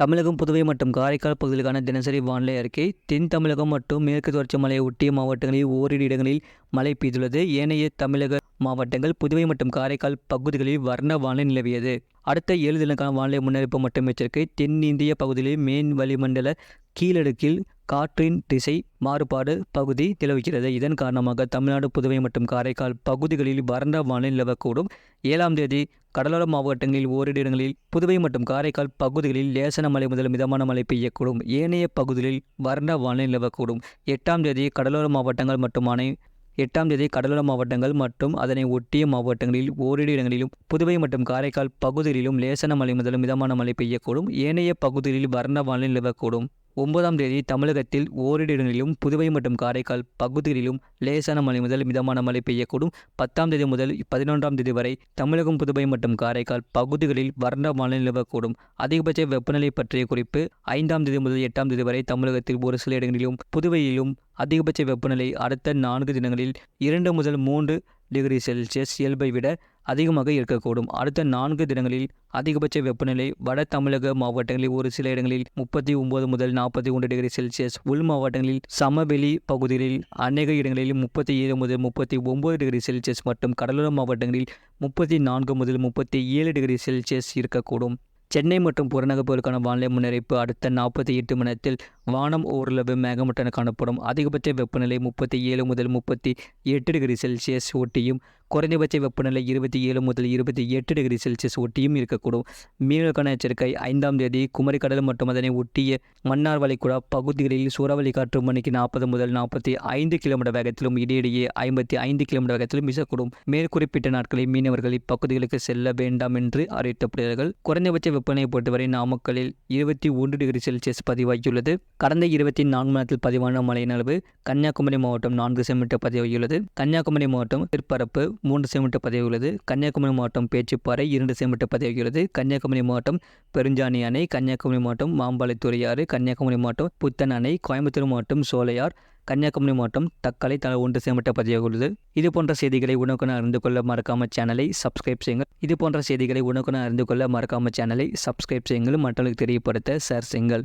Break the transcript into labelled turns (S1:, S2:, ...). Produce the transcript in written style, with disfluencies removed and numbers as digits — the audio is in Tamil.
S1: தமிழகம், புதுவை மற்றும் காரைக்கால் பகுதிகளுக்கான தினசரி வானிலை அறிக்கை. தென் தமிழகம் மற்றும் மேற்கு தொடர்ச்சி மலையை ஒட்டிய மாவட்டங்களில் ஓரிரு இடங்களில் மழை பெய்துள்ளது. ஏனைய தமிழக மாவட்டங்கள், புதுவை மற்றும் காரைக்கால் பகுதிகளில் வறண்ட வானிலை நிலவியது. அடுத்த 7 தினங்களுக்கான வானிலை முன்னறிவிப்பு மற்றும் எச்சரிக்கை. தென்னிந்திய பகுதிகளில் மேன் வளிமண்டல கீழடுக்கில் காற்றின் திசை மாறுபாடு பகுதி நிலவுகிறது. இதன் காரணமாக தமிழ்நாடு, புதுவை மற்றும் காரைக்கால் பகுதிகளில் வறண்ட வானிலை நிலவக்கூடும். 7ஆம் தேதி கடலோர மாவட்டங்களில் ஓரிரு இடங்களில், புதுவை மற்றும் காரைக்கால் பகுதிகளில் லேசான மழை முதல் மிதமான மழை பெய்யக்கூடும். ஏனைய பகுதிகளில் வறண்ட வானிலை நிலவக்கூடும். 8ஆம் தேதி கடலோர மாவட்டங்கள் மற்றும் அதனை ஒட்டிய மாவட்டங்களில் ஓரிரு இடங்களிலும், புதுவை மற்றும் காரைக்கால் பகுதிகளிலும் லேசான மழை முதல் மிதமான மழை பெய்யக்கூடும். ஏனைய பகுதிகளில் வறண்ட வானிலை நிலவக்கூடும். 9ஆம் தேதி தமிழகத்தில் ஓரிரு இடங்களிலும், புதுவை மற்றும் காரைக்கால் பகுதிகளிலும் லேசான மழை முதல் மிதமான மழை பெய்யக்கூடும். 10ஆம் தேதி முதல் 11ஆம் தேதி வரை தமிழகம், புதுவை மற்றும் காரைக்கால் பகுதிகளில் வறண்ட வானிலை நிலவக்கூடும். அதிகபட்ச வெப்பநிலை பற்றிய குறிப்பு. 5ஆம் தேதி முதல் 8ஆம் தேதி வரை தமிழகத்தில் ஒரு சில இடங்களிலும், புதுவையிலும் அதிகபட்ச வெப்பநிலை அடுத்த 4 தினங்களில் 2 முதல் 3 டிகிரி செல்சியஸ் இயல்பை விட அதிகமாக இருக்கக்கூடும். அடுத்த 4 தினங்களில் அதிகபட்ச வெப்பநிலை வட தமிழக மாவட்டங்களில் ஒரு சில இடங்களில் 39 முதல் 41 டிகிரி செல்சியஸ், உள் மாவட்டங்களில் சமவெளி பகுதிகளில் அநேக இடங்களில் 37 முதல் 39 டிகிரி செல்சியஸ் மற்றும் கடலோர மாவட்டங்களில் 34 முதல் 37 டிகிரி செல்சியஸ் இருக்கக்கூடும். சென்னை மற்றும் புறநகர் பகுதிகளுக்கான வானிலை முன்னறிவிப்பு. அடுத்த 48 மணி நேரத்தில் வானம் ஓரளவு மேகமூட்டத்துடன் காணப்படும். அதிகபட்ச வெப்பநிலை 37 முதல் 38 டிகிரி செல்சியஸ் ஒட்டியும், குறைந்தபட்ச வெப்பநிலை 27 முதல் 28 டிகிரி செல்சியஸ் ஒட்டியும் இருக்கக்கூடும். மீனவர்களுக்கான எச்சரிக்கை. 5ஆம் தேதி குமரிக்கடல் மற்றும் அதனை ஒட்டிய மன்னார் வளைகுடா பகுதிகளில் சூறாவளி காற்று மணிக்கு 40 முதல் 45 கிலோமீட்டர் வேகத்திலும், இடையிடையே 55 கிலோமீட்டர் வேகத்திலும் வீசக்கூடும். மேற்குறிப்பிட்ட நாட்களில் மீனவர்கள் இப்பகுதிகளுக்கு செல்ல வேண்டாம் என்று அறிவிக்கப்படுகிறார்கள். குறைந்தபட்ச வெப்பநிலையை பொறுத்தவரை நாமக்கல்லில் 21 டிகிரி செல்சியஸ் பதிவாகியுள்ளது. கடந்த 24 மணி நேரத்தில் பதிவான மழையின் அளவு. கன்னியாகுமரி மாவட்டம் 4 சென்டிமீட்டர் பதிவாகியுள்ளது. கன்னியாகுமரி மாவட்டம் பிற்பரப்பு 3 சென்டிமீட்டர் பதிவாகியுள்ளது. கன்னியாகுமரி மாவட்டம் பேச்சுப்பாறை 2 சென்டிமீட்டர் பதிவாகியுள்ளது. கன்னியாகுமரி மாவட்டம் பெருஞ்சாணி அணை, கன்னியாகுமரி மாவட்டம் மாம்பாளையத்துறை ஆறு, கன்னியாகுமரி மாவட்டம் புத்தன் அணை, கோயம்புத்தூர் மாவட்டம் சோலையார், கன்னியாகுமரி மாவட்டம் தக்கலை தலா 1 சென்டிமீட்டர் பதிவாகியுள்ளது. இது போன்ற செய்திகளை உடனுக்குடன் அறிந்து கொள்ள மறக்காம சேனலை சப்ஸ்கிரைப் செய்யுங்கள். இது போன்ற செய்திகளை உடனுக்குடன் அறிந்து கொள்ள மறக்காம சேனலை சப்ஸ்கிரைப் செய்யுங்கள். மற்றவர்களுக்கு தெரியப்படுத்த ஷேர் செய்யுங்கள்.